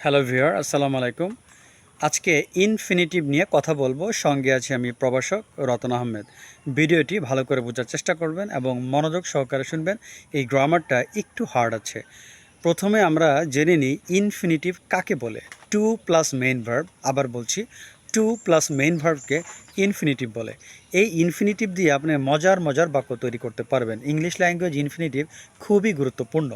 Hello viewer, আসসালামু আলাইকুম। আজকে ইনফিনিটিভ নিয়ে কথা বলবো। সঙ্গে আছি আমি প্রভাষক রতন আহমেদ। ভিডিওটি ভালো করে বোঝার চেষ্টা করবেন এবং মনোযোগ সহকারে শুনবেন। এই গ্রামারটা একটু হার্ড আছে। প্রথমে আমরা জেনে নিই ইনফিনিটিভ কাকে বলে। টু প্লাস মেইন ভার্ব, আবার বলছি টু প্লাস মেইন ভার্বকে ইনফিনিটিভ বলে। এই ইনফিনিটিভ দিয়ে আপনি মজার মজার বাক্য তৈরি করতে পারবেন। ইংলিশ ল্যাঙ্গুয়েজ ইনফিনিটিভ খুবই গুরুত্বপূর্ণ।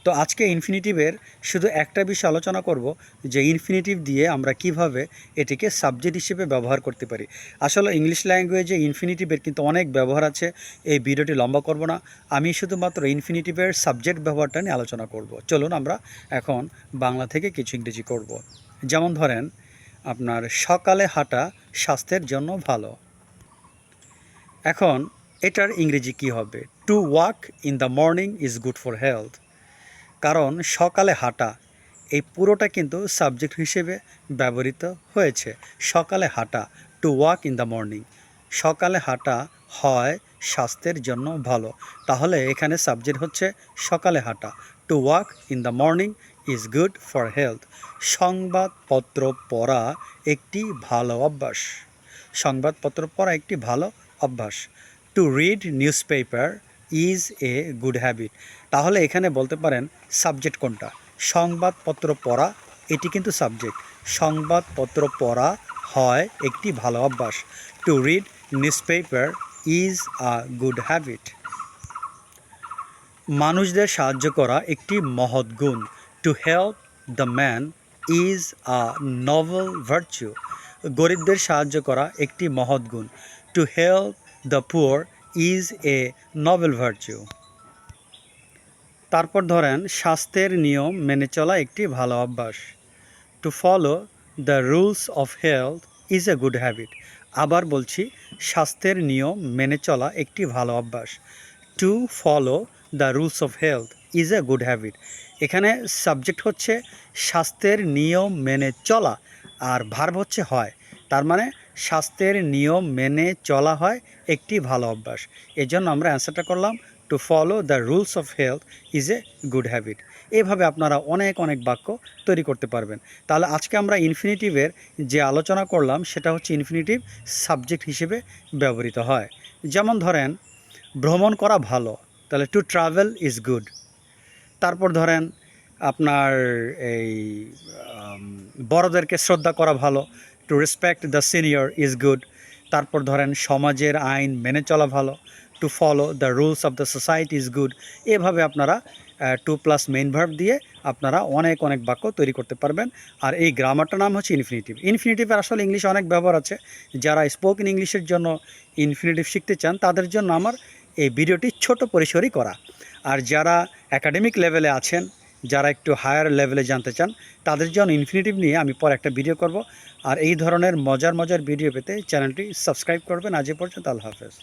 তো আজকে ইনফিনিটিভের শুধু একটা বিষয় আলোচনা করব, যে ইনফিনিটিভ দিয়ে আমরা কিভাবে এটিকে সাবজেক্ট হিসেবে ব্যবহার করতে পারি। আসলে ইংলিশ ল্যাঙ্গুয়েজে ইনফিনিটিভের কিন্তু অনেক ব্যবহার আছে। এই ভিডিওটি লম্বা করব না, আমি শুধুমাত্র ইনফিনিটিভের সাবজেক্ট ব্যবহারটা নিয়ে আলোচনা করব। চলুন আমরা এখন বাংলা থেকে কিছু ইংরেজি করব। যেমন ধরেন আপনার সকালে হাঁটা স্বাস্থ্যের জন্য ভালো। এখন এটার ইংরেজি কি হবে? To walk in the morning is good for health. কারণ সকালে হাঁটা এই পুরোটা কিন্তু সাবজেক্ট হিসেবে ব্যবহৃত হয়েছে। সকালে হাঁটা, to walk in the morning, সকালে হাঁটা হয় স্বাস্থ্যের জন্য ভালো। তাহলে এখানে সাবজেক্ট হচ্ছে সকালে হাঁটা। To walk in the morning is good for health. সংবাদপত্র পড়া একটি ভালো অভ্যাস। সংবাদপত্র পড়া একটি ভালো অভ্যাস। To read news paper is a good habit. তাহলে এখানে বলতে পারেন সাবজেক্ট কোনটা? সংবাদপত্র পড়া, এটি কিন্তু সাবজেক্ট। সংবাদপত্র পড়া হয় একটি ভালো অভ্যাস। To read news paper is a good habit. মানুষদের সাহায্য করা একটি মহৎ গুণ। To help the man is a Nobel virtue. গরিবদের সাহায্য করা একটি মহৎ গুণ। To help the poor is a Nobel virtue. তারপর ধরেন স্বাস্থ্যের নিয়ম মেনে চলা একটি ভালো অভ্যাস। To follow the rules of health is a good habit. আবার বলছি, স্বাস্থ্যের নিয়ম মেনে চলা একটি ভালো অভ্যাস। To follow the rules of health is a good habit. এখানে সাবজেক্ট হচ্ছে স্বাস্থ্যের নিয়ম মেনে চলা, আর ভার্ব হচ্ছে হয়। তার মানে স্বাস্থ্যের নিয়ম মেনে চলা হয় একটি ভালো অভ্যাস। এজন্য আমরা অ্যান্সারটা করলাম to follow the rules of health is a good habit. এভাবে আপনারা অনেক অনেক বাক্য তৈরি করতে পারবেন। তাহলে আজকে আমরা ইনফিনিটিভের যে আলোচনা করলাম সেটা হচ্ছে ইনফিনিটিভ সাবজেক্ট হিসেবে ব্যবহৃত হয়। যেমন ধরেন ভ্রমণ করা ভালো, তাহলে টু ট্রাভেল ইজ গুড। তারপর ধরেন আপনার এই বড়দেরকে শ্রদ্ধা করা ভালো, to respect the senior is good. তারপর ধরেন সমাজের আইন মেনে চলা ভালো, to follow the rules of the society is good. এভাবে আপনারা টু প্লাস মেইন ভার্ব দিয়ে আপনারা অনেক অনেক বাক্য তৈরি করতে পারবেন। আর এই গ্রামারটার নাম হচ্ছে ইনফিনিটিভ। ইনফিনিটিভের আসলে ইংলিশে অনেক ব্যবহার আছে। যারা স্পোকেন ইংলিশের জন্য ইনফিনিটিভ শিখতে চান তাদের জন্য আমার এই ভিডিওটি ছোট পরিসরই করা। আর যারা একাডেমিক লেভেলে আছেন, যারা একটু হায়ার লেভেলে জানতে চান, তাদের জন্য ইনফিনিটিভ নিয়ে আমি পরে একটা ভিডিও করব। আর এই ধরনের মজার মজার ভিডিও পেতে চ্যানেলটি সাবস্ক্রাইব করবেন। আজ এ পর্যন্ত, আল্লাহ হাফেজ।